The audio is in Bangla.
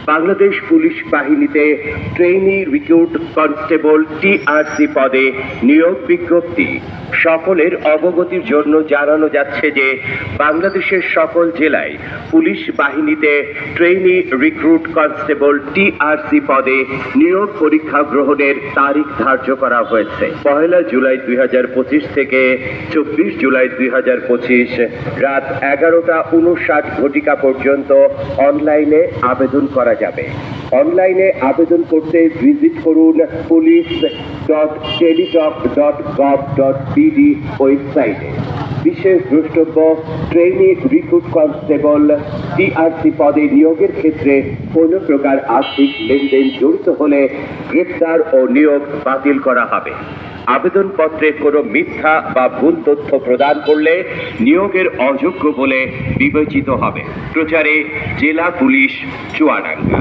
বাংলাদেশ পুলিশ বাহিনীতে ট্রেইনি রিক্রুট কনস্টেবল টিআরসি পদে নিয়োগ বিজ্ঞপ্তি সকলের অবগতির জন্য জানানো যাচ্ছে যে বাংলাদেশের সকল জেলায় পুলিশ বাহিনীতে ট্রেইনি রিক্রুট কনস্টেবল টিআরসি পদে নিয়োগ পরীক্ষা গ্রহণের তারিখ ধার্য করা হয়েছে। 1 জুলাই 2025 থেকে 24 জুলাই 2025 রাত 11:59 পর্যন্ত অনলাইনে আবেদন করা যাবে। অনলাইনে আবেদন করতে ভিজিট করুন police.teletalk.gov.bd ওয়েবসাইটে। বিশেষ দ্রষ্টব্য, ট্রেইনি রিক্রুট কনস্টেবল টিআরসি পদে নিয়োগের ক্ষেত্রে কোনো প্রকার আর্থিক লেনদেন জড়িত হলে গ্রেফতার ও নিয়োগ বাতিল করা হবে। আবেদনপত্রে কোনো মিথ্যা বা ভুল তথ্য প্রদান করলে নিয়োগের অযোগ্য বলে বিবেচিত হবে। প্রচারে জেলা পুলিশ চুয়াডাঙ্গা।